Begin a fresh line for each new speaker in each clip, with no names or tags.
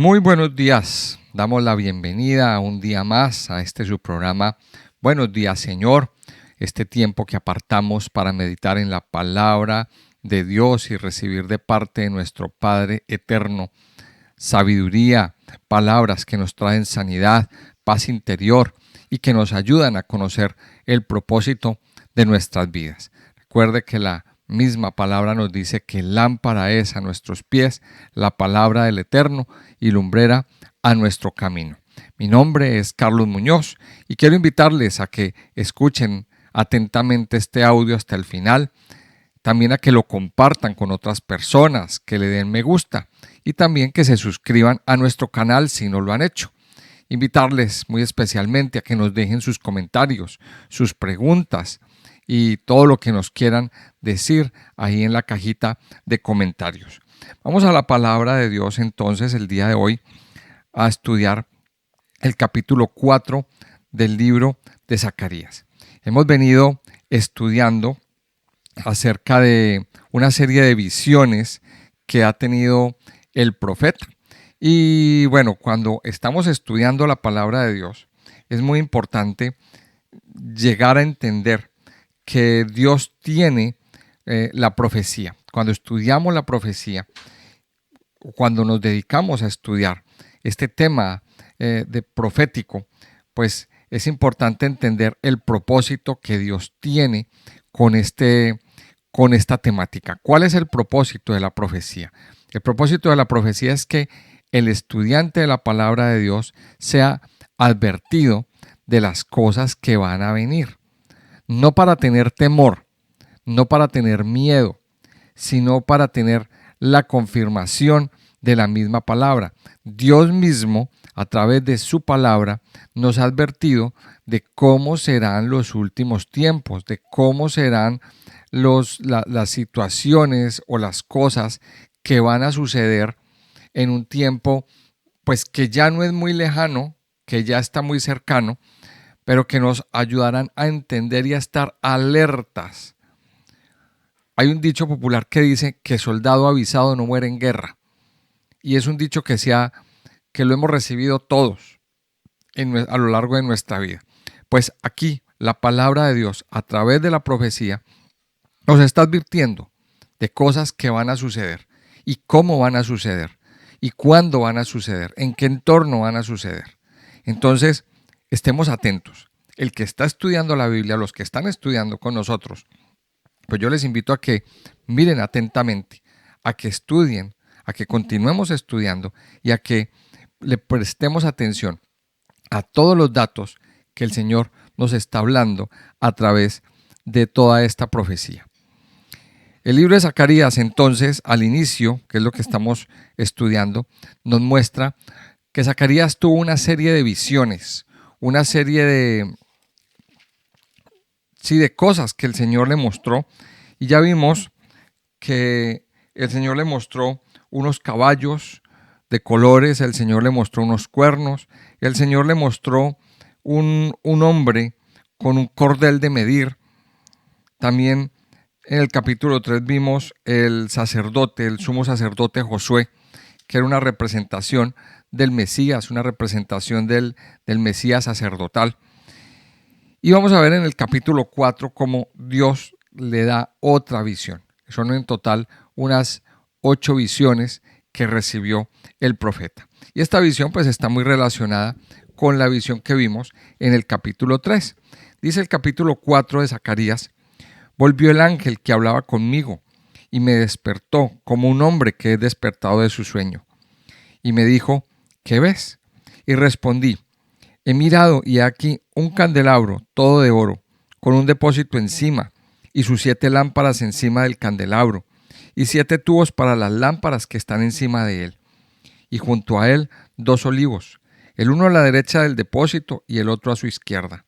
Muy buenos días. Damos la bienvenida a un día más a este su programa. Buenos días, Señor. Este tiempo que apartamos para meditar en la palabra de Dios y recibir de parte de nuestro Padre eterno sabiduría, palabras que nos traen sanidad, paz interior y que nos ayudan a conocer el propósito de nuestras vidas. Recuerde que la misma palabra nos dice que lámpara es a nuestros pies la palabra del Eterno y lumbrera a nuestro camino. Mi nombre es Carlos Muñoz y quiero invitarles a que escuchen atentamente este audio hasta el final, también a que lo compartan con otras personas, que le den me gusta y también que se suscriban a nuestro canal si no lo han hecho. Invitarles muy especialmente a que nos dejen sus comentarios, sus preguntas y todo lo que nos quieran decir ahí en la cajita de comentarios. Vamos a la palabra de Dios entonces el día de hoy a estudiar el capítulo 4 del libro de Zacarías. Hemos venido estudiando acerca de una serie de visiones que ha tenido el profeta. Y bueno, cuando estamos estudiando la palabra de Dios, es muy importante llegar a entender que Dios tiene la profecía. Cuando estudiamos la profecía, cuando nos dedicamos a estudiar este tema de profético, pues es importante entender el propósito que Dios tiene con esta temática. ¿Cuál es el propósito de la profecía? El propósito de la profecía es que el estudiante de la palabra de Dios sea advertido de las cosas que van a venir. No para tener temor, no para tener miedo, sino para tener la confirmación de la misma palabra. Dios mismo, a través de su palabra, nos ha advertido de cómo serán los últimos tiempos, de cómo serán las situaciones o las cosas que van a suceder en un tiempo pues que ya no es muy lejano, que ya está muy cercano, pero que nos ayudarán a entender y a estar alertas. Hay un dicho popular que dice que soldado avisado no muere en guerra, y es un dicho que lo hemos recibido todos a lo largo de nuestra vida. Pues aquí la palabra de Dios a través de la profecía nos está advirtiendo de cosas que van a suceder y cómo van a suceder y cuándo van a suceder, en qué entorno van a suceder. Entonces, estemos atentos. El que está estudiando la Biblia, los que están estudiando con nosotros, pues yo les invito a que miren atentamente, a que estudien, a que continuemos estudiando y a que le prestemos atención a todos los datos que el Señor nos está hablando a través de toda esta profecía. El libro de Zacarías, entonces, al inicio, que es lo que estamos estudiando, nos muestra que Zacarías tuvo una serie de visiones, una serie de cosas que el Señor le mostró. Y ya vimos que el Señor le mostró unos caballos de colores, el Señor le mostró unos cuernos, el Señor le mostró un hombre con un cordel de medir. También en el capítulo 3 vimos el sacerdote, el sumo sacerdote Josué, que era una representación del Mesías, una representación del Mesías sacerdotal. Y vamos a ver en el capítulo 4 cómo Dios le da otra visión. Son en total unas 8 visiones que recibió el profeta. Y esta visión pues está muy relacionada con la visión que vimos en el capítulo 3. Dice el capítulo 4 de Zacarías: volvió el ángel que hablaba conmigo y me despertó como un hombre que es despertado de su sueño. Y me dijo: ¿qué ves? Y respondí: he mirado y aquí un candelabro todo de oro, con un depósito encima, y sus 7 lámparas encima del candelabro, y 7 tubos para las lámparas que están encima de él. Y junto a él 2 olivos, el uno a la derecha del depósito y el otro a su izquierda.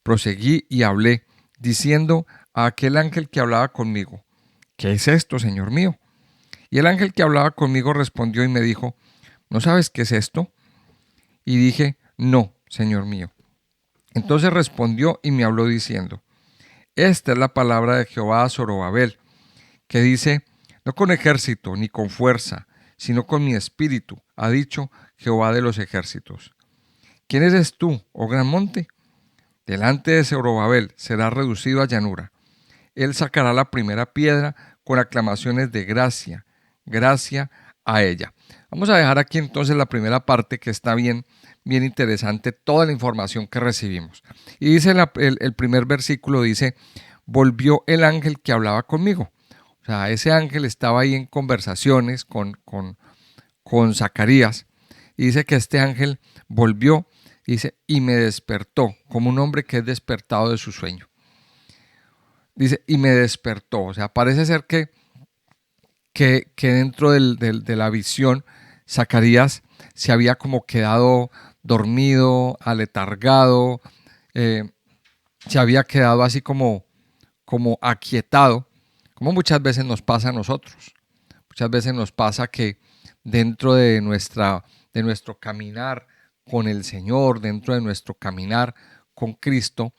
Proseguí y hablé, diciendo a aquel ángel que hablaba conmigo: ¿qué es esto, Señor mío? Y el ángel que hablaba conmigo respondió y me dijo: ¿no sabes qué es esto? Y dije: no, Señor mío. Entonces respondió y me habló diciendo: esta es la palabra de Jehová a Zorobabel, que dice: no con ejército ni con fuerza, sino con mi espíritu, ha dicho Jehová de los ejércitos. ¿Quién eres tú, oh gran monte? Delante de Zorobabel será reducido a llanura. Él sacará la primera piedra con aclamaciones de gracia, gracia a ella. Vamos a dejar aquí entonces la primera parte, que está bien interesante, toda la información que recibimos. Y dice el primer versículo, dice, volvió el ángel que hablaba conmigo. O sea, ese ángel estaba ahí en conversaciones con Zacarías. Y dice que este ángel volvió, dice, y me despertó, como un hombre que es despertado de su sueño. Dice, y me despertó. O sea, parece ser que dentro de la visión, Zacarías se había como quedado dormido, aletargado, se había quedado así como aquietado, como muchas veces nos pasa a nosotros. Muchas veces nos pasa que dentro de nuestro caminar con el Señor, dentro de nuestro caminar con Cristo,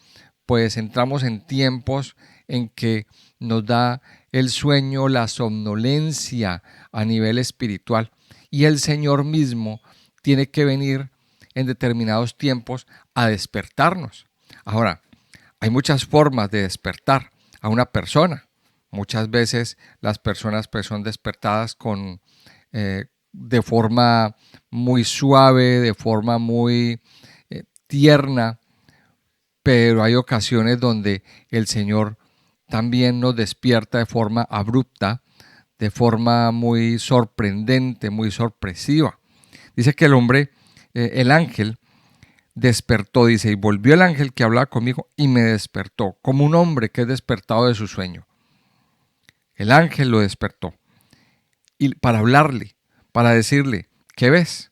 pues entramos en tiempos en que nos da el sueño, la somnolencia a nivel espiritual, y el Señor mismo tiene que venir en determinados tiempos a despertarnos. Ahora, hay muchas formas de despertar a una persona. Muchas veces las personas pues son despertadas de forma muy suave, de forma muy tierna, pero hay ocasiones donde el Señor también nos despierta de forma abrupta, de forma muy sorprendente, muy sorpresiva. Dice que el ángel despertó, dice, y volvió el ángel que hablaba conmigo y me despertó, como un hombre que es despertado de su sueño. El ángel lo despertó y para hablarle, para decirle, ¿qué ves?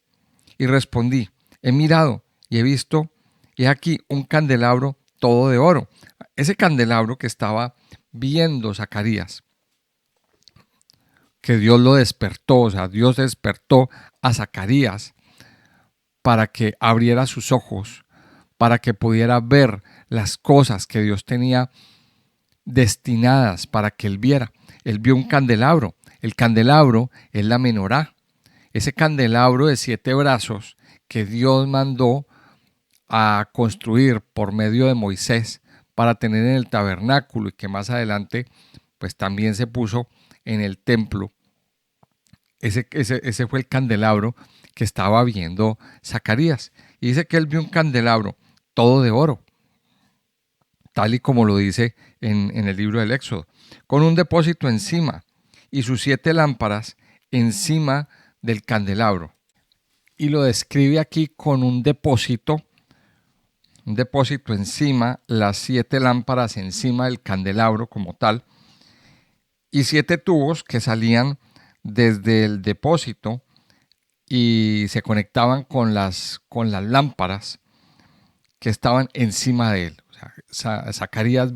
Y respondí, he mirado y he visto, he aquí un candelabro todo de oro. Ese candelabro que estaba viendo Zacarías, que Dios lo despertó, o sea, Dios despertó a Zacarías para que abriera sus ojos, para que pudiera ver las cosas que Dios tenía destinadas para que él viera. Él vio un candelabro. El candelabro es la menorá. Ese candelabro de 7 brazos que Dios mandó a construir por medio de Moisés para tener en el tabernáculo, y que más adelante pues también se puso en el templo. Ese fue el candelabro que estaba viendo Zacarías. Y dice que él vio un candelabro todo de oro, tal y como lo dice en el libro del Éxodo, con un depósito encima y sus 7 lámparas encima del candelabro. Y lo describe aquí con un depósito encima, las 7 lámparas encima del candelabro como tal, y 7 tubos que salían desde el depósito y se conectaban con las lámparas que estaban encima de él. O sea, Zacarías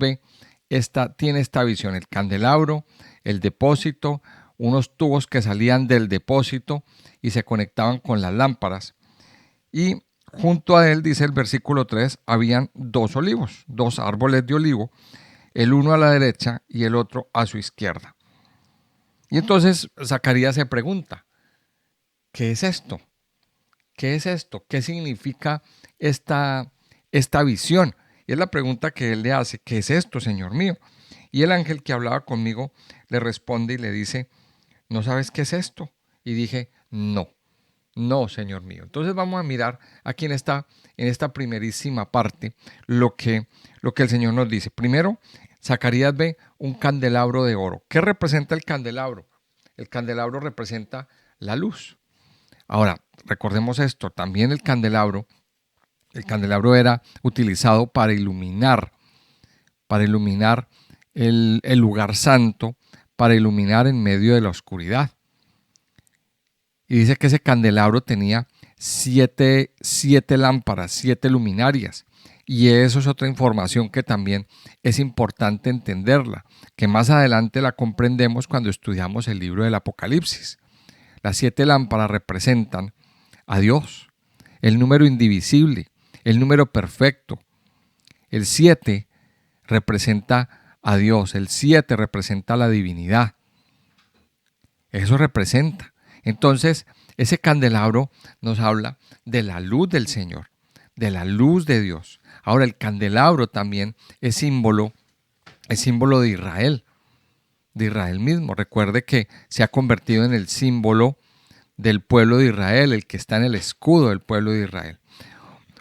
tiene esta visión: el candelabro, el depósito, unos tubos que salían del depósito y se conectaban con las lámparas. Y junto a él, dice el versículo 3, habían 2 olivos, 2 árboles de olivo, el uno a la derecha y el otro a su izquierda. Y entonces Zacarías se pregunta, ¿qué es esto? ¿Qué es esto? ¿Qué significa esta visión? Y es la pregunta que él le hace: ¿qué es esto, Señor mío? Y el ángel que hablaba conmigo le responde y le dice: ¿no sabes qué es esto? Y dije: no, Señor mío. Entonces vamos a mirar aquí en esta primerísima parte lo que el Señor nos dice. Primero, Zacarías ve un candelabro de oro. ¿Qué representa el candelabro? El candelabro representa la luz. Ahora, recordemos esto, también el candelabro era utilizado para iluminar el lugar santo, para iluminar en medio de la oscuridad. Y dice que ese candelabro tenía 7 lámparas, 7 luminarias. Y eso es otra información que también es importante entenderla, que más adelante la comprendemos cuando estudiamos el libro del Apocalipsis. Las 7 lámparas representan a Dios, el número indivisible, el número perfecto. El 7 representa a Dios, el 7 representa a la divinidad. Eso representa. Entonces, ese candelabro nos habla de la luz del Señor, de la luz de Dios. Ahora, el candelabro también es símbolo de Israel mismo. Recuerde que se ha convertido en el símbolo del pueblo de Israel, el que está en el escudo del pueblo de Israel.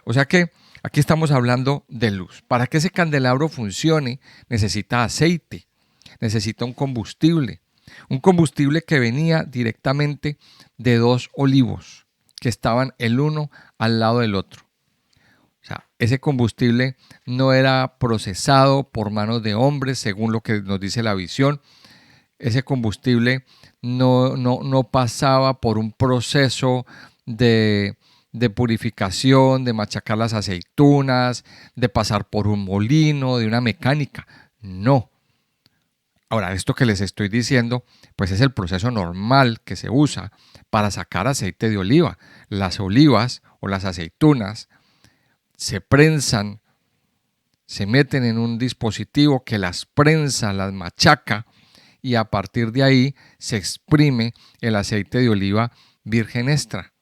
O sea que aquí estamos hablando de luz. Para que ese candelabro funcione, necesita aceite, necesita un combustible que venía directamente de dos olivos que estaban el uno al lado del otro. O sea, ese combustible no era procesado por manos de hombres, según lo que nos dice la visión. Ese combustible no pasaba por un proceso de purificación, de machacar las aceitunas, de pasar por un molino, de una mecánica. No. Ahora, esto que les estoy diciendo, pues es el proceso normal que se usa para sacar aceite de oliva. Las olivas o las aceitunas se prensan, se meten en un dispositivo que las prensa, las machaca, y a partir de ahí se exprime el aceite de oliva virgen extra.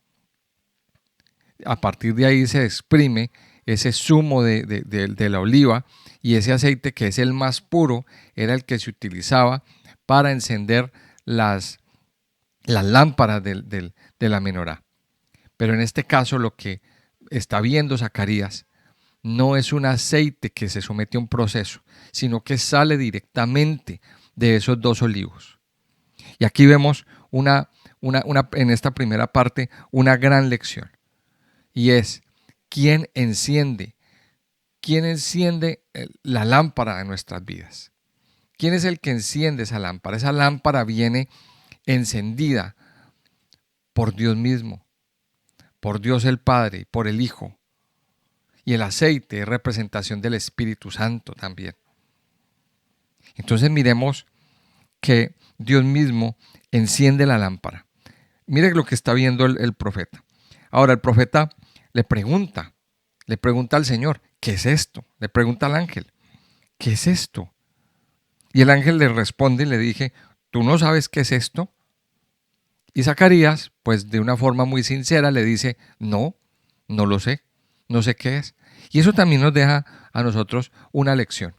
A partir de ahí se exprime ese zumo de la oliva, y ese aceite, que es el más puro, era el que se utilizaba para encender las lámparas de la menorá. Pero en este caso lo que está viendo Zacarías no es un aceite que se somete a un proceso, sino que sale directamente de esos dos olivos. Y aquí vemos en esta primera parte una gran lección, y es ¿quién enciende la lámpara de nuestras vidas? ¿Quién es el que enciende esa lámpara? Esa lámpara viene encendida por Dios mismo, por Dios el Padre, por el Hijo. Y el aceite es representación del Espíritu Santo también. Entonces miremos que Dios mismo enciende la lámpara. Mire lo que está viendo el profeta. Ahora el profeta le pregunta al Señor, ¿qué es esto? Le pregunta al ángel, ¿qué es esto? Y el ángel le responde y le dije, ¿tú no sabes qué es esto? Y Zacarías, pues de una forma muy sincera, le dice, no lo sé, no sé qué es. Y eso también nos deja a nosotros una lección.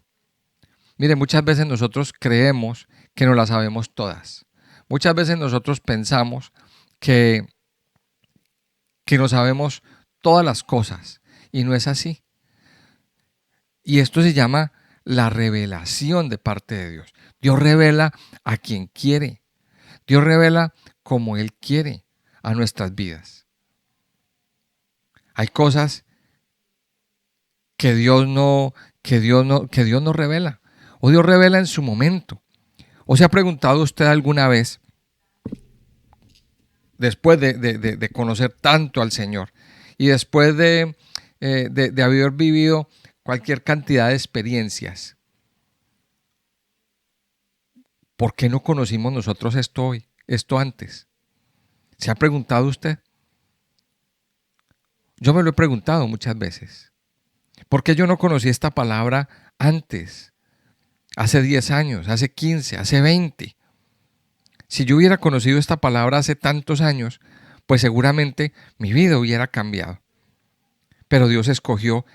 Mire, muchas veces nosotros creemos que no las sabemos todas. Muchas veces nosotros pensamos que no sabemos todas las cosas, y no es así. Y esto se llama la revelación de parte de Dios. Dios revela a quien quiere. Dios revela como Él quiere a nuestras vidas. Hay cosas que Dios no revela, o Dios revela en su momento. ¿O se ha preguntado usted alguna vez, después de conocer tanto al Señor y después de haber vivido cualquier cantidad de experiencias, ¿por qué no conocimos nosotros esto antes? ¿Se ha preguntado usted? Yo me lo he preguntado muchas veces. ¿Por qué yo no conocí esta palabra antes? Hace 10 años, hace 15, hace 20. Si yo hubiera conocido esta palabra hace tantos años, pues seguramente mi vida hubiera cambiado. Pero Dios escogió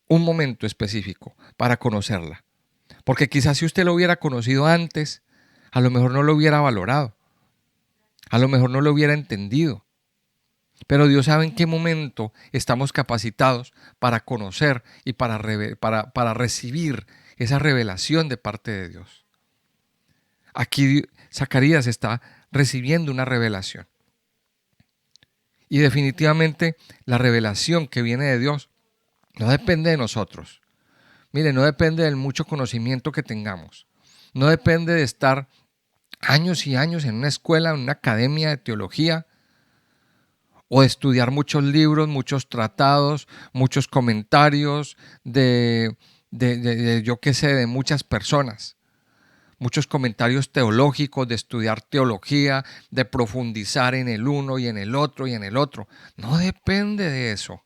un momento específico para conocerla. Porque quizás si usted lo hubiera conocido antes, a lo mejor no lo hubiera valorado. A lo mejor no lo hubiera entendido. Pero Dios sabe en qué momento estamos capacitados para conocer y para recibir esa revelación de parte de Dios. Aquí Zacarías está recibiendo una revelación. Y definitivamente la revelación que viene de Dios no depende de nosotros. Mire, no depende del mucho conocimiento que tengamos. No depende de estar años y años en una escuela, en una academia de teología, o de estudiar muchos libros, muchos tratados, muchos comentarios yo qué sé, de muchas personas. Muchos comentarios teológicos, de estudiar teología, de profundizar en el uno y en el otro y en el otro. No depende de eso.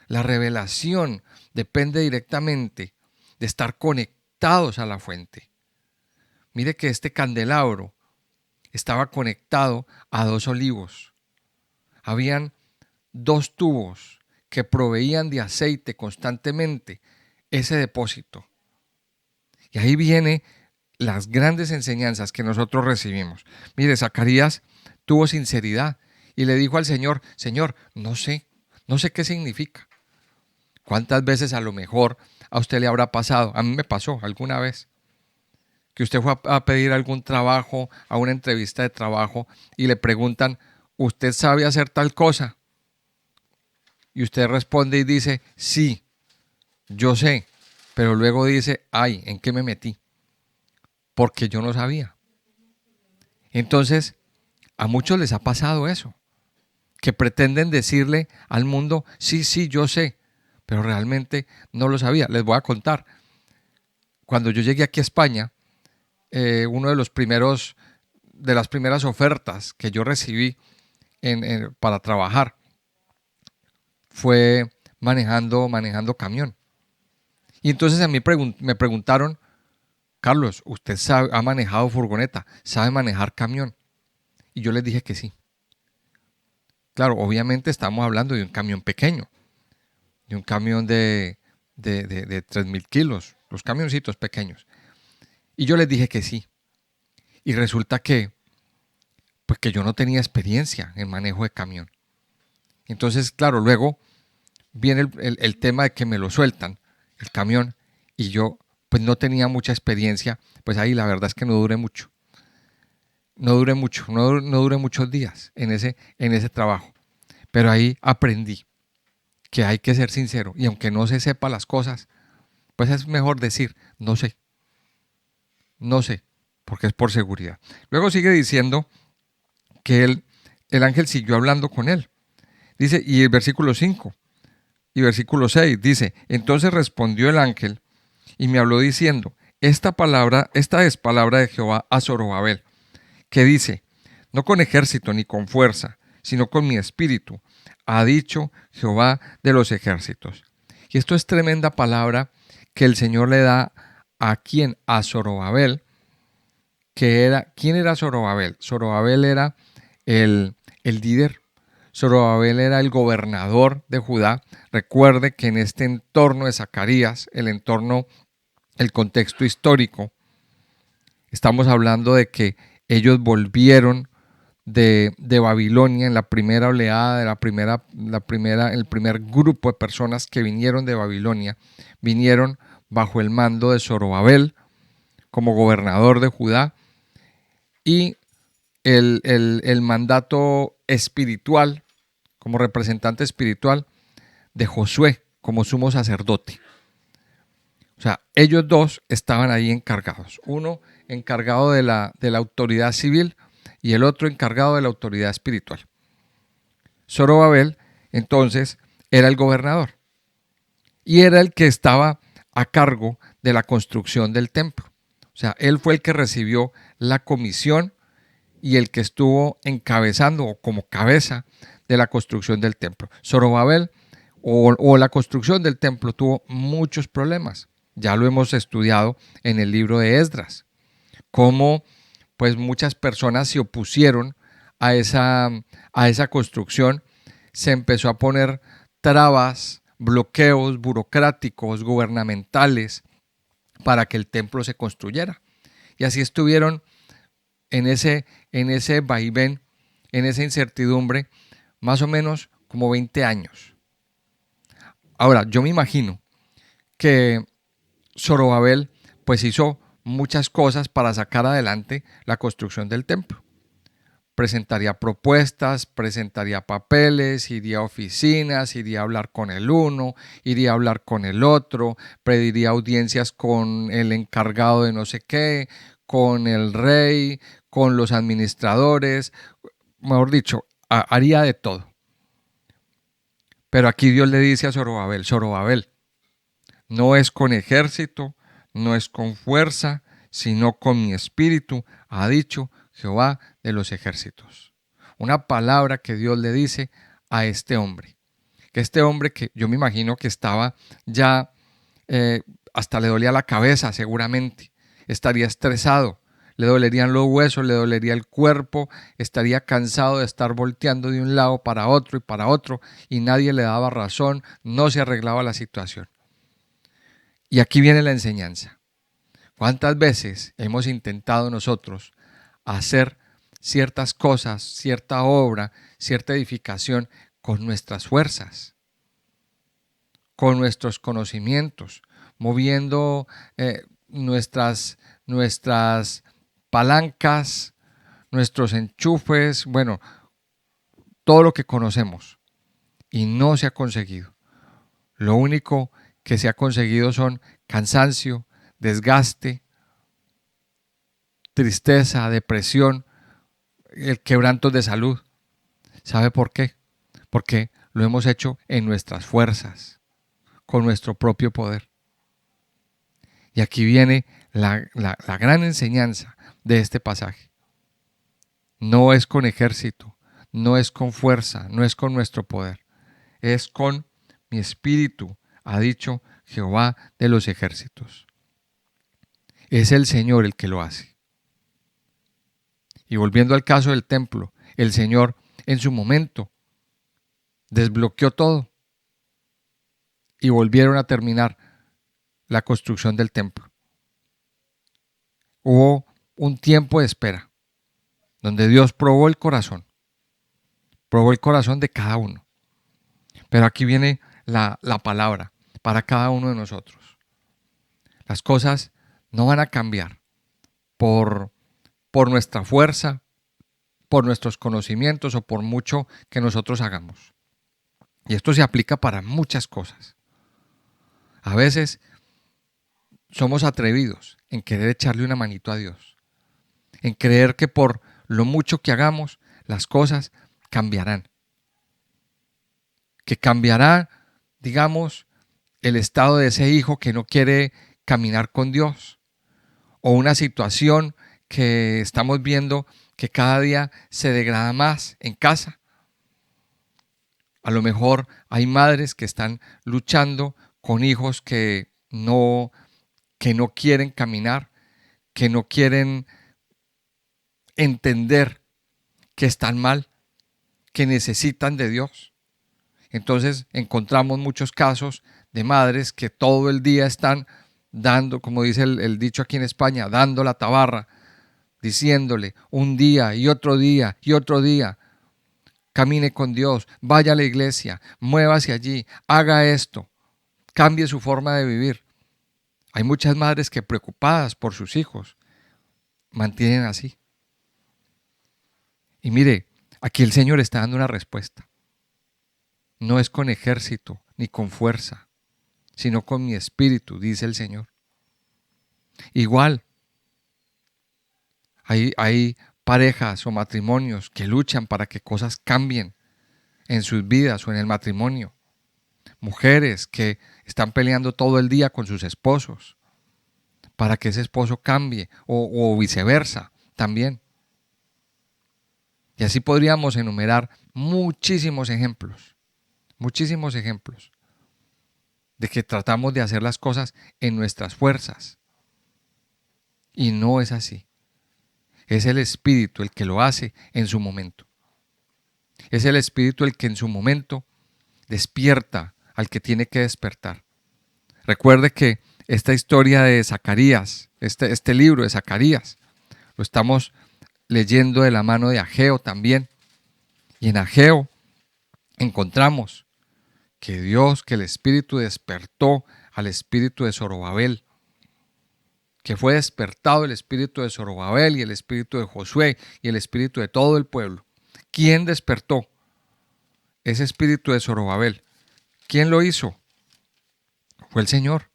La revelación depende directamente de estar conectados a la fuente. Mire que este candelabro estaba conectado a 2 olivos. Habían 2 tubos que proveían de aceite constantemente ese depósito. Y ahí vienen las grandes enseñanzas que nosotros recibimos. Mire, Zacarías tuvo sinceridad y le dijo al Señor: Señor, no sé qué significa. ¿Cuántas veces a lo mejor a usted le habrá pasado? A mí me pasó alguna vez que usted fue a pedir algún trabajo, a una entrevista de trabajo, y le preguntan: ¿usted sabe hacer tal cosa? Y usted responde y dice: sí, yo sé. Pero luego dice: ay, ¿en qué me metí? Porque yo no sabía. Entonces, a muchos les ha pasado eso, que pretenden decirle al mundo: sí, sí, yo sé, pero realmente no lo sabía. Les voy a contar. Cuando yo llegué aquí a España, uno de las primeras ofertas que yo recibí para trabajar fue manejando camión. Y entonces a mí me preguntaron: Carlos, ¿usted ha manejado furgoneta? ¿Sabe manejar camión? Y yo les dije que sí. Claro, obviamente estamos hablando de un camión pequeño, de un camión de 3.000 kilos, los camioncitos pequeños. Y yo les dije que sí. Y resulta pues que yo no tenía experiencia en manejo de camión. Entonces, claro, luego viene el tema de que me lo sueltan, el camión, y yo pues no tenía mucha experiencia. Pues ahí la verdad es que no duré mucho. No duré muchos días en ese trabajo. Pero ahí aprendí que hay que ser sincero, y aunque no se sepa las cosas, pues es mejor decir: no sé, porque es por seguridad. Luego sigue diciendo que el ángel siguió hablando con él. Dice, y el versículo 5 y versículo 6 dice: entonces respondió el ángel y me habló diciendo: esta es palabra de Jehová a Zorobabel, que dice: no con ejército ni con fuerza, sino con mi espíritu, ha dicho Jehová de los ejércitos. Y esto es tremenda palabra que el Señor le da a quien, a Zorobabel, ¿quién era Zorobabel? Zorobabel era el líder. Zorobabel era el gobernador de Judá. Recuerde que en este entorno de Zacarías, el contexto histórico, estamos hablando de que ellos volvieron de Babilonia en la primera oleada, el primer grupo de personas que vinieron de Babilonia, vinieron bajo el mando de Zorobabel como gobernador de Judá, y el mandato espiritual, como representante espiritual, de Josué como sumo sacerdote. O sea, ellos dos estaban ahí encargados. Uno encargado de la autoridad civil y el otro encargado de la autoridad espiritual. Zorobabel, entonces, era el gobernador y era el que estaba a cargo de la construcción del templo. O sea, él fue el que recibió la comisión y el que estuvo encabezando o como cabeza de la construcción del templo. Zorobabel o la construcción del templo tuvo muchos problemas. Ya lo hemos estudiado en el libro de Esdras, cómo pues muchas personas se opusieron a esa construcción. Se empezó a poner trabas, bloqueos burocráticos, gubernamentales, para que el templo se construyera. Y así estuvieron en ese vaivén, en esa incertidumbre, más o menos como 20 años. Ahora, yo me imagino que Zorobabel pues hizo muchas cosas para sacar adelante la construcción del templo. Presentaría propuestas, presentaría papeles, iría a oficinas, iría a hablar con el uno, iría a hablar con el otro, pediría audiencias con el encargado de no sé qué, con el rey, con los administradores, mejor dicho, haría de todo. Pero aquí Dios le dice a Zorobabel: Zorobabel, no es con ejército, no es con fuerza, sino con mi espíritu, ha dicho Jehová de los ejércitos. Una palabra que Dios le dice a este hombre. Que este hombre, que yo me imagino que estaba ya, hasta le dolía la cabeza seguramente, estaría estresado, le dolerían los huesos, le dolería el cuerpo, estaría cansado de estar volteando de un lado para otro y para otro, y nadie le daba razón, no se arreglaba la situación. Y aquí viene la enseñanza. ¿Cuántas veces hemos intentado nosotros hacer ciertas cosas, cierta obra, cierta edificación con nuestras fuerzas, con nuestros conocimientos, moviendo nuestras palancas, nuestros enchufes, bueno, todo lo que conocemos, y no se ha conseguido? Lo único que se ha conseguido son cansancio, desgaste, tristeza, depresión, el quebranto de salud. ¿Sabe por qué? Porque lo hemos hecho en nuestras fuerzas, con nuestro propio poder. Y aquí viene la gran enseñanza de este pasaje. No es con ejército, no es con fuerza, no es con nuestro poder, es con mi espíritu, ha dicho Jehová de los ejércitos. Es el Señor el que lo hace. Y volviendo al caso del templo, el Señor en su momento desbloqueó todo y volvieron a terminar la construcción del templo. Hubo un tiempo de espera donde Dios probó el corazón de cada uno. Pero aquí viene la palabra para cada uno de nosotros. Las cosas no van a cambiar por nuestra fuerza, por nuestros conocimientos o por mucho que nosotros hagamos. Y esto se aplica para muchas cosas. A veces somos atrevidos en querer echarle una manito a Dios, en creer que por lo mucho que hagamos, las cosas cambiarán. Que cambiará, digamos, el estado de ese hijo que no quiere caminar con Dios, o una situación que estamos viendo que cada día se degrada más en casa. A lo mejor hay madres que están luchando con hijos que no quieren caminar, que no quieren entender que están mal, que necesitan de Dios. Entonces encontramos muchos casos de madres que todo el día están dando, como dice el dicho aquí en España, dando la tabarra, diciéndole un día y otro día y otro día: camine con Dios, vaya a la iglesia, muévase allí, haga esto, cambie su forma de vivir. Hay muchas madres que, preocupadas por sus hijos, mantienen así. Y mire, aquí el Señor está dando una respuesta. No es con ejército ni con fuerza, sino con mi espíritu, dice el Señor. Igual, hay parejas o matrimonios que luchan para que cosas cambien en sus vidas o en el matrimonio. Mujeres que están peleando todo el día con sus esposos para que ese esposo cambie, o viceversa también. Y así podríamos enumerar muchísimos ejemplos de que tratamos de hacer las cosas en nuestras fuerzas. Y no es así. Es el Espíritu el que lo hace en su momento. Es el Espíritu el que en su momento despierta al que tiene que despertar. Recuerde que esta historia de Zacarías, este libro de Zacarías, lo estamos leyendo de la mano de Ageo también. Y en Ageo encontramos que el Espíritu despertó al espíritu de Zorobabel, que fue despertado el espíritu de Zorobabel y el espíritu de Josué y el espíritu de todo el pueblo. ¿Quién despertó ese espíritu de Zorobabel? ¿Quién lo hizo? Fue el Señor.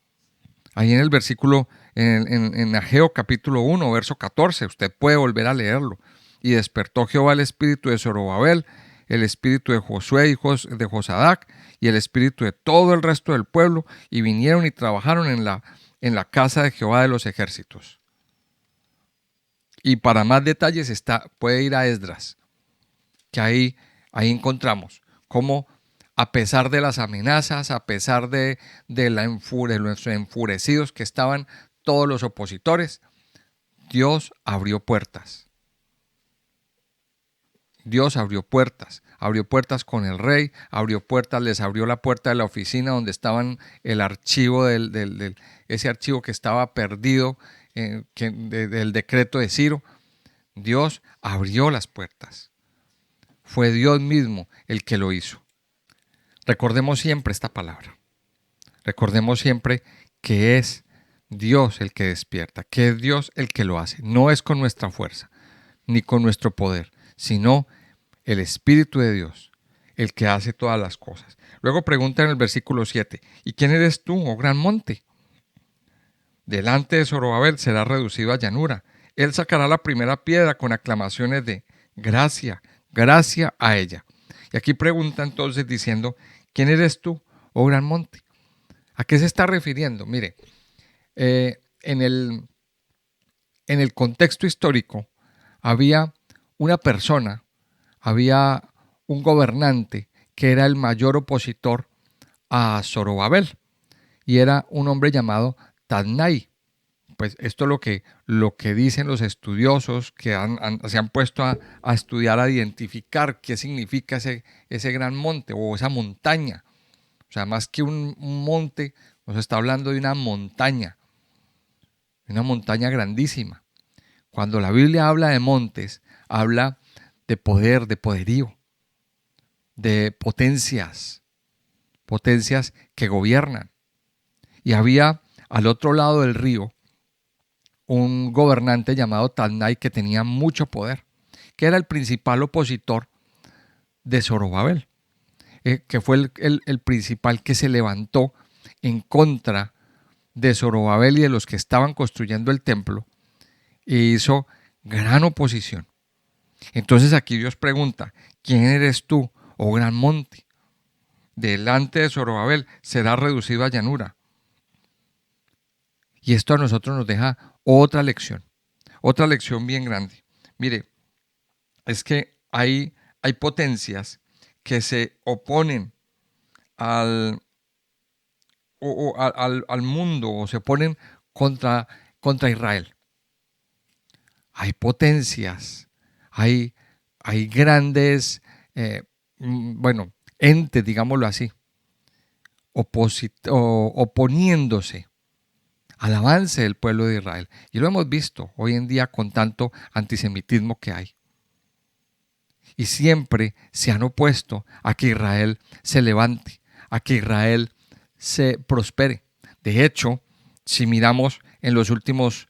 Ahí en el versículo, en Ageo capítulo 1, verso 14, usted puede volver a leerlo. Y despertó Jehová el espíritu de Zorobabel, el espíritu de Josué, hijo de Josadac, y el espíritu de todo el resto del pueblo, y vinieron y trabajaron en la casa de Jehová de los ejércitos. Y para más detalles puede ir a Esdras, que ahí encontramos cómo, a pesar de las amenazas, a pesar de los enfurecidos que estaban todos los opositores, Dios abrió puertas. Dios abrió puertas con el rey, abrió puertas, les abrió la puerta de la oficina donde estaban el archivo ese archivo que estaba perdido del decreto de Ciro. Dios abrió las puertas. Fue Dios mismo el que lo hizo. Recordemos siempre esta palabra. Recordemos siempre que es Dios el que despierta, que es Dios el que lo hace. No es con nuestra fuerza, ni con nuestro poder, sino el Espíritu de Dios, el que hace todas las cosas. Luego pregunta en el versículo 7, ¿y quién eres tú, oh gran monte? Delante de Zorobabel será reducido a llanura. Él sacará la primera piedra con aclamaciones de gracia, gracia a ella. Y aquí pregunta entonces diciendo, ¿quién eres tú, oh gran monte? ¿A qué se está refiriendo? Mire, en el contexto histórico había una persona, había un gobernante que era el mayor opositor a Zorobabel y era un hombre llamado Tadnai. Pues esto es lo que dicen los estudiosos que se han puesto a estudiar, a identificar qué significa ese gran monte o esa montaña. O sea, más que un monte, nos está hablando de una montaña grandísima. Cuando la Biblia habla de montes, habla de poder, de poderío, de potencias que gobiernan. Y había al otro lado del río un gobernante llamado Tadnai que tenía mucho poder, que era el principal opositor de Zorobabel, que fue el principal que se levantó en contra de Zorobabel y de los que estaban construyendo el templo e hizo gran oposición. Entonces aquí Dios pregunta, ¿quién eres tú, oh gran monte? Delante de Zorobabel será reducido a llanura. Y esto a nosotros nos deja otra lección bien grande. Mire, es que hay potencias que se oponen al, al mundo o se oponen contra Israel. Hay potencias, hay grandes, entes, digámoslo así, oponiéndose al avance del pueblo de Israel. Y lo hemos visto hoy en día con tanto antisemitismo que hay. Y siempre se han opuesto a que Israel se levante, a que Israel se prospere. De hecho, si miramos en los últimos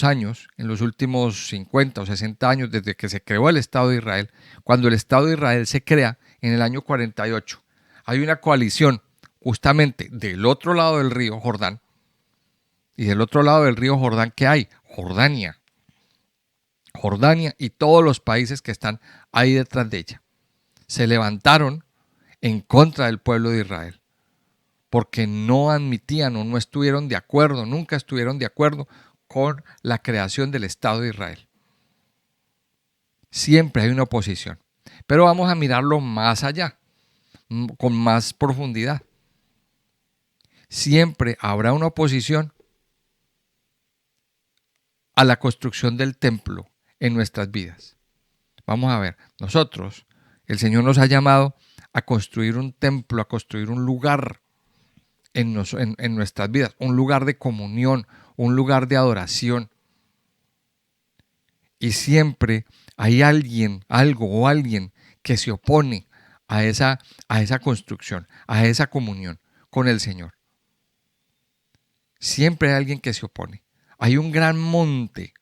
años, en los últimos 50 o 60 años desde que se creó el Estado de Israel, cuando el Estado de Israel se crea en el año 48, hay una coalición justamente del otro lado del río Jordán. Y del otro lado del río Jordán, ¿qué hay? Jordania y todos los países que están ahí detrás de ella. Se levantaron en contra del pueblo de Israel porque no admitían o no estuvieron de acuerdo, nunca estuvieron de acuerdo con la creación del Estado de Israel. Siempre hay una oposición. Pero vamos a mirarlo más allá, con más profundidad. Siempre habrá una oposición a la construcción del templo en nuestras vidas. Vamos a ver, nosotros, el Señor nos ha llamado a construir un templo, a construir un lugar en nuestras vidas, un lugar de comunión, un lugar de adoración. Y siempre hay alguien, algo o alguien que se opone a esa construcción, a esa comunión con el Señor. Siempre hay alguien que se opone. Hay un gran monte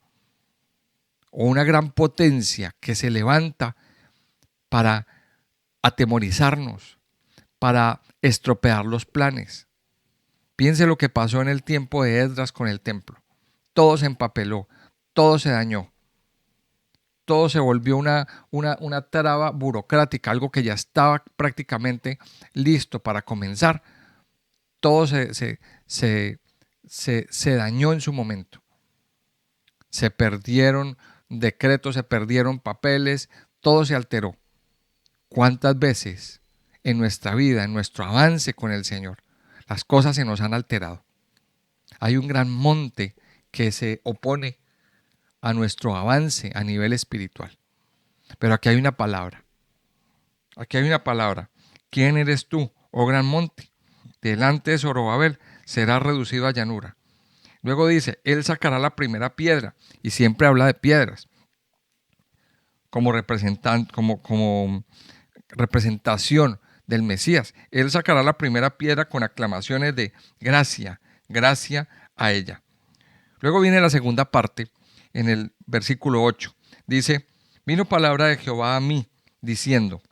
o una gran potencia que se levanta para atemorizarnos, para estropear los planes. Piense lo que pasó en el tiempo de Esdras con el templo. Todo se empapeló, todo se dañó, todo se volvió una traba burocrática, algo que ya estaba prácticamente listo para comenzar. Todo se dañó en su momento. Se perdieron decretos, se perdieron papeles, todo se alteró. ¿Cuántas veces en nuestra vida, en nuestro avance con el Señor, las cosas se nos han alterado? Hay un gran monte que se opone a nuestro avance a nivel espiritual. Pero aquí hay una palabra. Aquí hay una palabra. ¿Quién eres tú, oh gran monte? Delante de Zorobabel será reducido a llanura. Luego dice, él sacará la primera piedra, y siempre habla de piedras, como representación del Mesías. Él sacará la primera piedra con aclamaciones de gracia, gracia a ella. Luego viene la segunda parte, en el versículo 8. Dice, vino palabra de Jehová a mí, diciendo,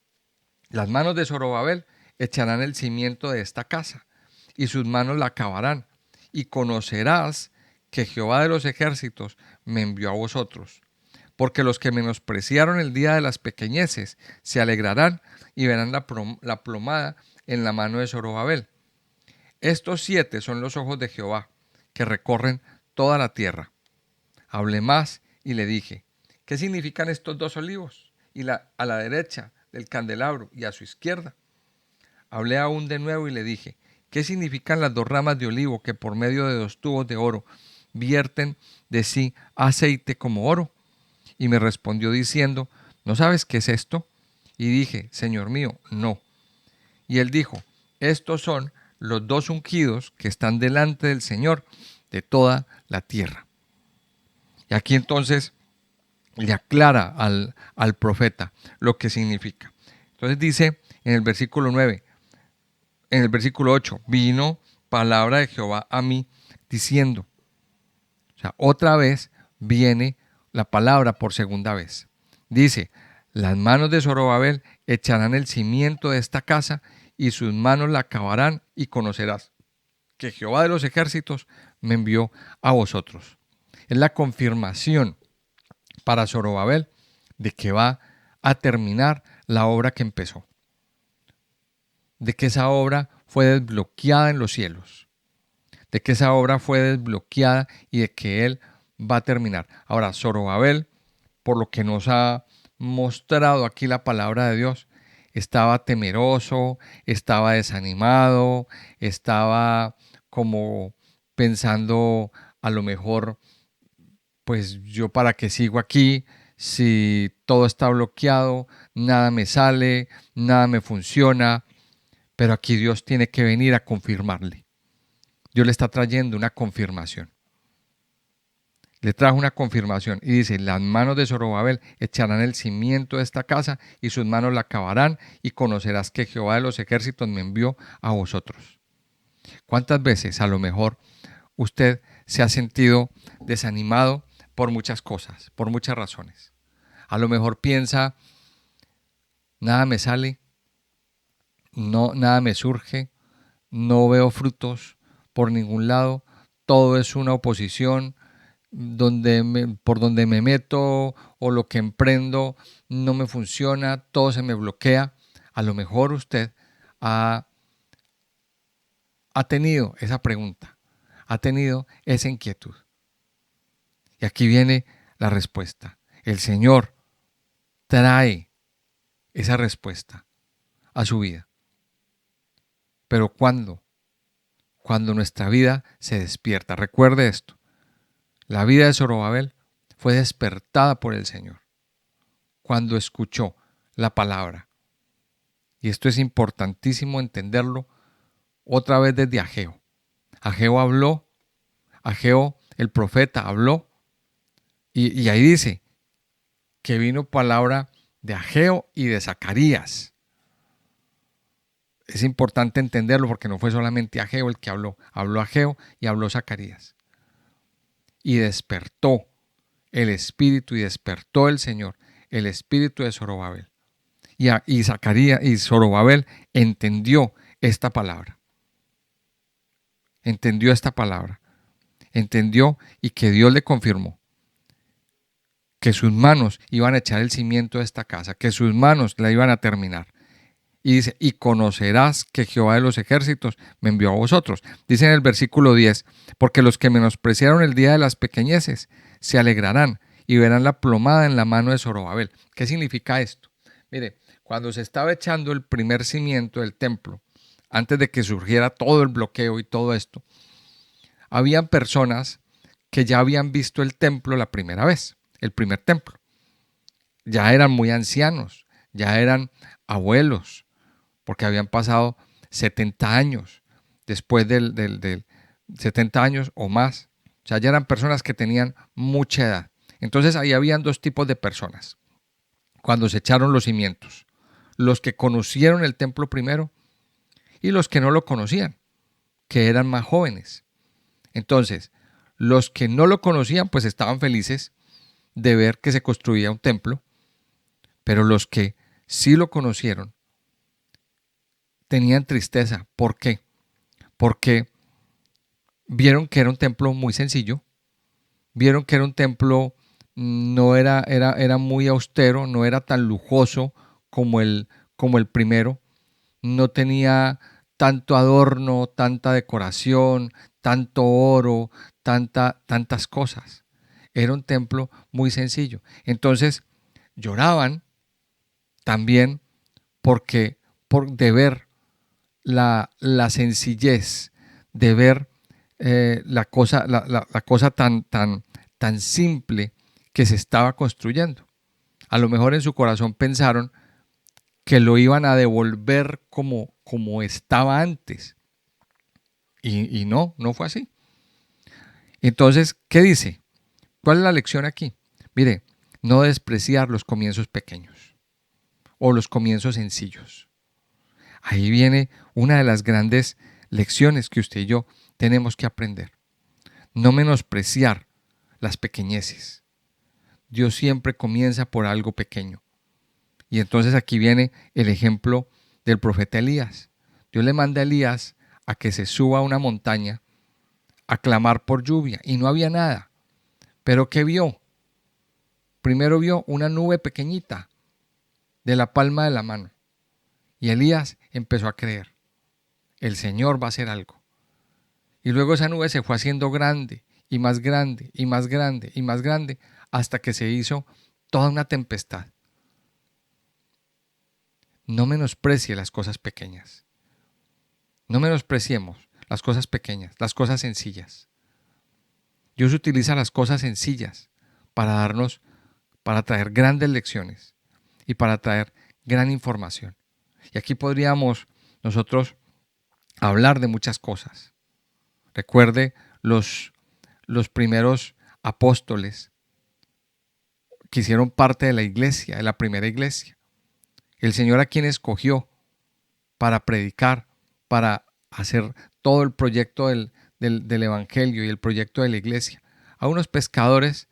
las manos de Zorobabel echarán el cimiento de esta casa, y sus manos la acabarán, y conocerás que Jehová de los ejércitos me envió a vosotros. Porque los que menospreciaron el día de las pequeñeces se alegrarán y verán la plomada en la mano de Zorobabel. Estos 7 son los ojos de Jehová, que recorren toda la tierra. Hablé más y le dije, ¿qué significan estos 2 olivos? Y a la derecha del candelabro y a su izquierda. Hablé aún de nuevo y le dije, ¿qué significan las 2 ramas de olivo que por medio de 2 tubos de oro vierten de sí aceite como oro? Y me respondió diciendo, ¿no sabes qué es esto? Y dije, Señor mío, no. Y él dijo, estos son los 2 ungidos que están delante del Señor de toda la tierra. Y aquí entonces le aclara al profeta lo que significa. Entonces dice en el versículo 9, en el versículo 8, vino palabra de Jehová a mí diciendo, o sea, otra vez viene la palabra por segunda vez. Dice, las manos de Zorobabel echarán el cimiento de esta casa y sus manos la acabarán y conocerás que Jehová de los ejércitos me envió a vosotros. Es la confirmación para Zorobabel de que va a terminar la obra que empezó, de que esa obra fue desbloqueada en los cielos, de que esa obra fue desbloqueada y de que él va a terminar. Ahora, Zorobabel, por lo que nos ha mostrado aquí la palabra de Dios, estaba temeroso, estaba desanimado, estaba como pensando a lo mejor, pues yo para qué sigo aquí, si todo está bloqueado, nada me sale, nada me funciona, pero aquí Dios tiene que venir a confirmarle. Dios le está trayendo una confirmación. Le trajo una confirmación y dice, las manos de Zorobabel echarán el cimiento de esta casa y sus manos la acabarán y conocerás que Jehová de los ejércitos me envió a vosotros. ¿Cuántas veces a lo mejor usted se ha sentido desanimado por muchas cosas, por muchas razones? A lo mejor piensa, nada me sale, no, nada me surge, no veo frutos por ningún lado, todo es una oposición, por donde me meto o lo que emprendo no me funciona, todo se me bloquea. A lo mejor usted ha tenido esa pregunta, ha tenido esa inquietud. Y aquí viene la respuesta. El Señor trae esa respuesta a su vida. Pero ¿cuándo? Cuando nuestra vida se despierta. Recuerde esto. La vida de Zorobabel fue despertada por el Señor cuando escuchó la palabra. Y esto es importantísimo entenderlo otra vez desde Ageo. Ageo habló, Ageo el profeta habló, y ahí dice que vino palabra de Ageo y de Zacarías. Es importante entenderlo porque no fue solamente Ageo el que habló, habló Ageo y habló Zacarías. Y despertó el espíritu y despertó el Señor, el espíritu de Zorobabel. Y Zacarías y Zorobabel entendió esta palabra. Entendió esta palabra. Entendió y que Dios le confirmó que sus manos iban a echar el cimiento de esta casa, que sus manos la iban a terminar. Y dice, y conocerás que Jehová de los ejércitos me envió a vosotros. Dice en el versículo 10, porque los que menospreciaron el día de las pequeñeces se alegrarán y verán la plomada en la mano de Zorobabel. ¿Qué significa esto? Mire, cuando se estaba echando el primer cimiento del templo, antes de que surgiera todo el bloqueo y todo esto, habían personas que ya habían visto el templo la primera vez, el primer templo. Ya eran muy ancianos, ya eran abuelos, porque habían pasado 70 años después del 70 años o más. O sea, ya eran personas que tenían mucha edad. Entonces ahí habían dos tipos de personas cuando se echaron los cimientos. Los que conocieron el templo primero y los que no lo conocían, que eran más jóvenes. Entonces, los que no lo conocían pues estaban felices de ver que se construía un templo, pero los que sí lo conocieron tenían tristeza. ¿Por qué? Porque vieron que era un templo muy sencillo, vieron que era un templo, no era muy austero, no era tan lujoso como el primero, no tenía tanto adorno, tanta decoración, tanto oro, tantas cosas. Era un templo muy sencillo. Entonces lloraban también de ver la sencillez, de ver la cosa tan simple que se estaba construyendo. A lo mejor en su corazón pensaron que lo iban a devolver como estaba antes. Y no fue así. Entonces, ¿qué dice? ¿Cuál es la lección aquí? Mire, no despreciar los comienzos pequeños o los comienzos sencillos. Ahí viene una de las grandes lecciones que usted y yo tenemos que aprender. No menospreciar las pequeñeces. Dios siempre comienza por algo pequeño. Y entonces aquí viene el ejemplo del profeta Elías. Dios le manda a Elías a que se suba a una montaña a clamar por lluvia y no había nada. Pero ¿qué vio? Primero vio una nube pequeñita de la palma de la mano. Y Elías empezó a creer. El Señor va a hacer algo. Y luego esa nube se fue haciendo grande y más grande y más grande y más grande hasta que se hizo toda una tempestad. No menosprecie las cosas pequeñas. No menospreciemos las cosas pequeñas, las cosas sencillas. Dios utiliza las cosas sencillas para traer grandes lecciones y para traer gran información. Y aquí podríamos nosotros hablar de muchas cosas. Recuerde los primeros apóstoles que hicieron parte de la iglesia, de la primera iglesia. El Señor a quien escogió para predicar, para hacer todo el proyecto del evangelio y el proyecto de la iglesia. A unos pescadores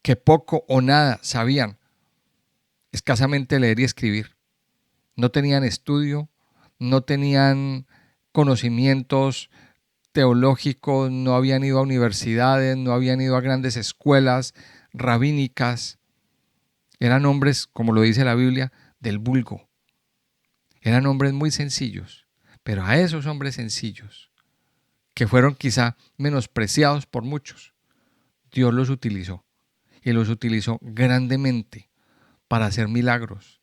que poco o nada sabían, escasamente leer y escribir. No tenían estudio, no tenían conocimientos teológicos, no habían ido a universidades, no habían ido a grandes escuelas rabínicas. Eran hombres, como lo dice la Biblia, del vulgo. Eran hombres muy sencillos, pero a esos hombres sencillos, que fueron quizá menospreciados por muchos, Dios los utilizó y los utilizó grandemente para hacer milagros,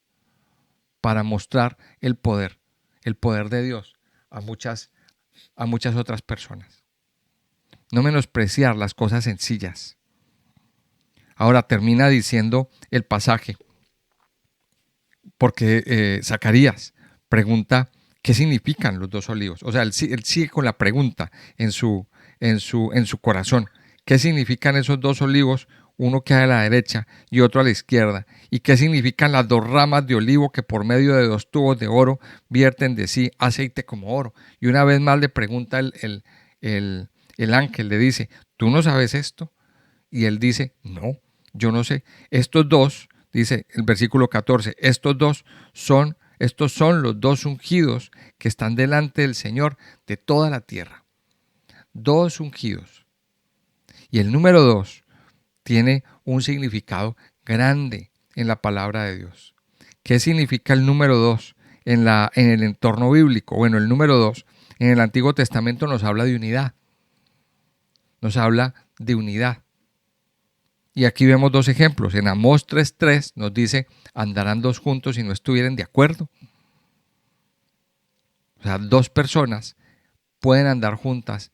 para mostrar el poder de Dios a muchas otras personas. No menospreciar las cosas sencillas. Ahora termina diciendo el pasaje, porque Zacarías pregunta qué significan los dos olivos. O sea, él sigue con la pregunta en su corazón. ¿Qué significan esos dos olivos? Uno que hay a la derecha y otro a la izquierda. ¿Y qué significan las dos ramas de olivo que por medio de dos tubos de oro vierten de sí aceite como oro? Y una vez más le pregunta el ángel, le dice, ¿tú no sabes esto? Y él dice, no, yo no sé. Estos dos, dice el versículo 14, estos son los dos ungidos que están delante del Señor de toda la tierra. Dos ungidos. Y el número 2 tiene un significado grande en la palabra de Dios. ¿Qué significa el número 2 en el entorno bíblico? Bueno, el número 2 en el Antiguo Testamento nos habla de unidad. Nos habla de unidad. Y aquí vemos dos ejemplos. En Amós 3:3 nos dice, andarán dos juntos si no estuvieran de acuerdo. O sea, dos personas pueden andar juntas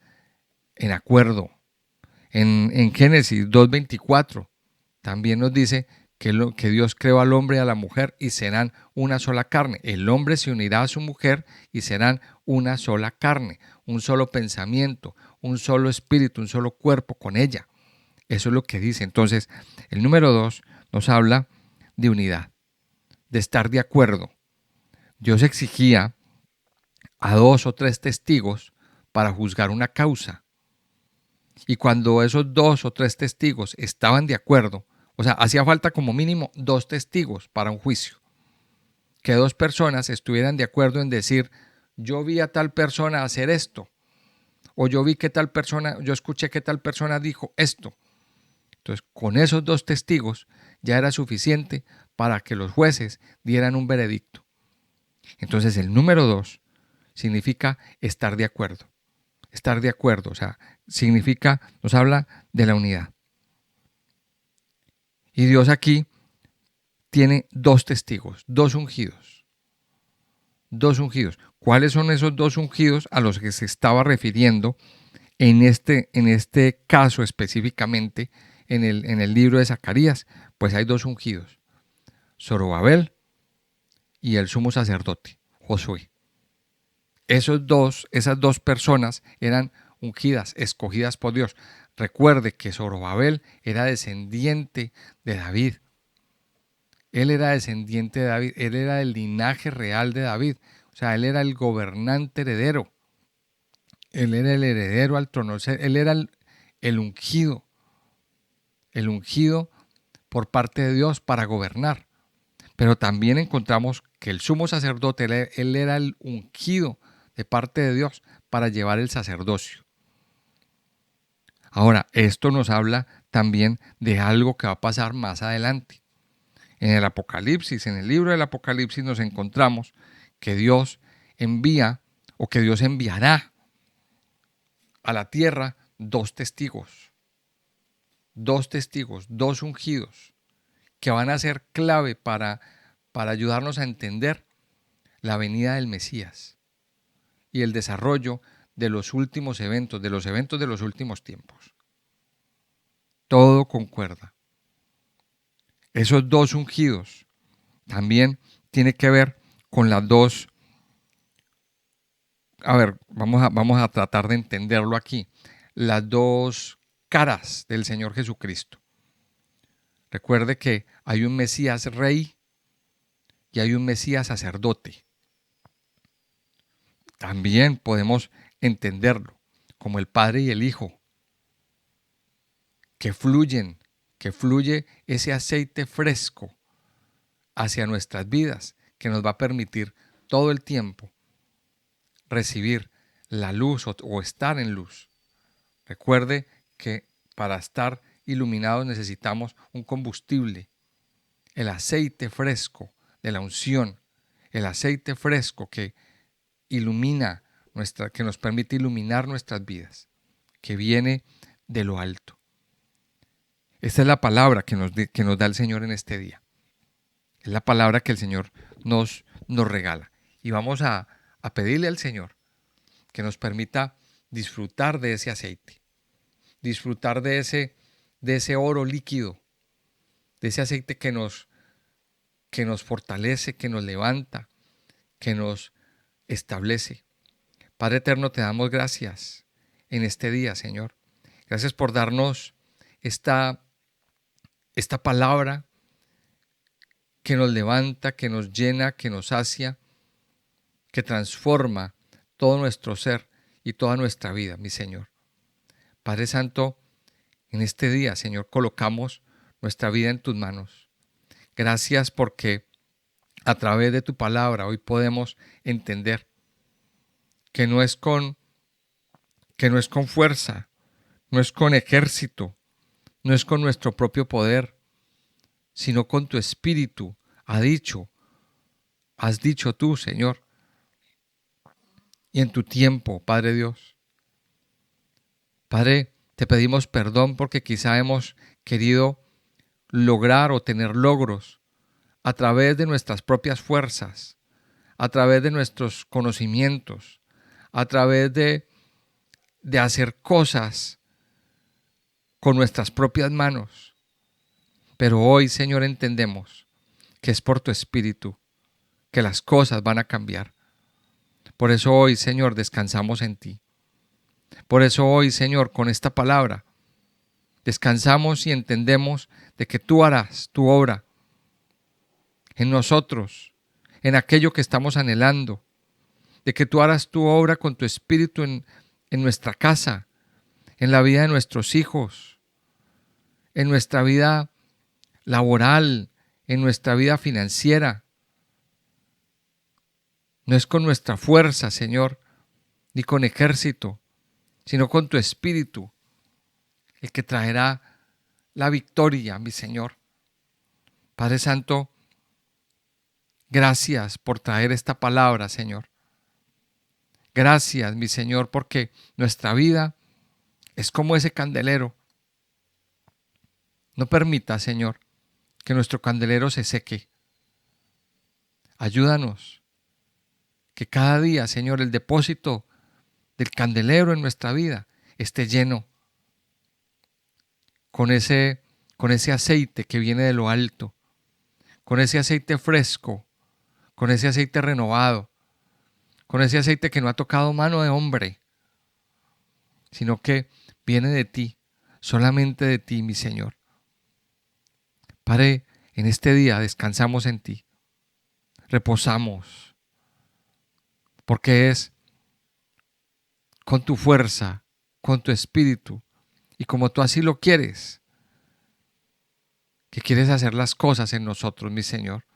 en acuerdo. En Génesis 2:24 también nos dice que Dios creó al hombre y a la mujer y serán una sola carne. El hombre se unirá a su mujer y serán una sola carne, un solo pensamiento, un solo espíritu, un solo cuerpo con ella. Eso es lo que dice. Entonces, el número 2 nos habla de unidad, de estar de acuerdo. Dios exigía a 2 o 3 testigos para juzgar una causa. Y cuando esos 2 o 3 testigos estaban de acuerdo, o sea, hacía falta como mínimo 2 testigos para un juicio. Que 2 personas estuvieran de acuerdo en decir, yo vi a tal persona hacer esto, o yo escuché que tal persona dijo esto. Entonces, con esos 2 testigos ya era suficiente para que los jueces dieran un veredicto. Entonces, el número 2 significa estar de acuerdo. Estar de acuerdo, o sea, nos habla de la unidad. Y Dios aquí tiene 2 testigos, 2 ungidos. 2 ungidos. ¿Cuáles son esos 2 ungidos a los que se estaba refiriendo en este caso específicamente en el libro de Zacarías? Pues hay 2 ungidos, Zorobabel y el sumo sacerdote, Josué. Esas dos personas eran ungidas, escogidas por Dios. Recuerde que Zorobabel era descendiente de David. Él era descendiente de David, él era del linaje real de David. O sea, él era el gobernante heredero. Él era el heredero al trono. Él era el ungido por parte de Dios para gobernar. Pero también encontramos que el sumo sacerdote, él era el ungido de parte de Dios para llevar el sacerdocio. Ahora, esto nos habla también de algo que va a pasar más adelante. En el Apocalipsis, en el libro del Apocalipsis nos encontramos que Dios envía o que Dios enviará a la tierra 2 testigos. 2 testigos, 2 ungidos, que van a ser clave para ayudarnos a entender la venida del Mesías y el desarrollo de los últimos eventos, de los últimos tiempos. Todo concuerda. Esos 2 ungidos también tiene que ver con las 2. A ver, vamos a tratar de entenderlo aquí. Las 2 caras del Señor Jesucristo. Recuerde que hay un Mesías rey y hay un Mesías sacerdote. También podemos entenderlo como el Padre y el Hijo, que fluye ese aceite fresco hacia nuestras vidas, que nos va a permitir todo el tiempo recibir la luz o estar en luz. Recuerde que para estar iluminados necesitamos un combustible, el aceite fresco de la unción, el aceite fresco que que nos permite iluminar nuestras vidas, que viene de lo alto. Esta es la palabra que nos da el Señor en este día. Es la palabra que el Señor nos regala. Y vamos a pedirle al Señor que nos permita disfrutar de ese aceite, disfrutar de ese oro líquido, de ese aceite que nos fortalece, que nos levanta, que nos establece. Padre eterno, te damos gracias en este día, Señor. Gracias por darnos esta palabra que nos levanta, que nos llena, que nos sacia, que transforma todo nuestro ser y toda nuestra vida, mi Señor. Padre Santo, en este día, Señor, colocamos nuestra vida en tus manos. Gracias porque a través de tu palabra hoy podemos entender que no es con fuerza, no es con ejército, no es con nuestro propio poder, sino con tu espíritu. Has dicho tú, Señor, y en tu tiempo, Padre Dios. Padre, te pedimos perdón porque quizá hemos querido lograr o tener logros a través de nuestras propias fuerzas, a través de nuestros conocimientos, a través de hacer cosas con nuestras propias manos. Pero hoy, Señor, entendemos que es por tu Espíritu que las cosas van a cambiar. Por eso hoy, Señor, descansamos en ti. Por eso hoy, Señor, con esta palabra, descansamos y entendemos de que tú harás tu obra en nosotros, en aquello que estamos anhelando, de que tú harás tu obra con tu Espíritu en nuestra casa, en la vida de nuestros hijos, en nuestra vida laboral, en nuestra vida financiera. No es con nuestra fuerza, Señor, ni con ejército, sino con tu Espíritu, el que traerá la victoria, mi Señor. Padre Santo, gracias por traer esta palabra, Señor. Gracias, mi Señor, porque nuestra vida es como ese candelero. No permita, Señor, que nuestro candelero se seque. Ayúdanos, que cada día, Señor, el depósito del candelero en nuestra vida esté lleno con ese aceite que viene de lo alto, con ese aceite fresco, con ese aceite renovado, con ese aceite que no ha tocado mano de hombre, sino que viene de ti, solamente de ti, mi Señor. Padre, en este día descansamos en ti, reposamos, porque es con tu fuerza, con tu espíritu, y como tú así lo quieres, que quieres hacer las cosas en nosotros, mi Señor.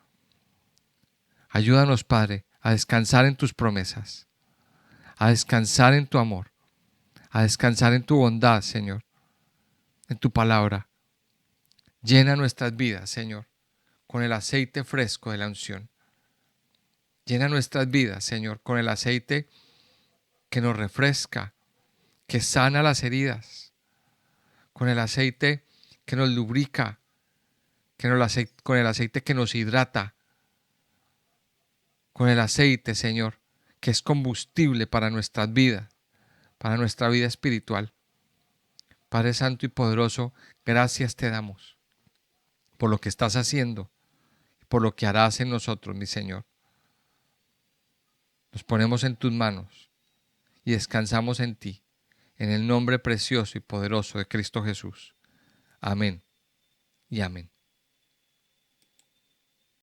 Ayúdanos, Padre, a descansar en tus promesas, a descansar en tu amor, a descansar en tu bondad, Señor, en tu palabra. Llena nuestras vidas, Señor, con el aceite fresco de la unción. Llena nuestras vidas, Señor, con el aceite que nos refresca, que sana las heridas, con el aceite que nos lubrica, con el aceite que nos hidrata, con el aceite, Señor, que es combustible para nuestras vidas, para nuestra vida espiritual. Padre Santo y Poderoso, gracias te damos por lo que estás haciendo, por lo que harás en nosotros, mi Señor. Nos ponemos en tus manos y descansamos en ti, en el nombre precioso y poderoso de Cristo Jesús. Amén y amén.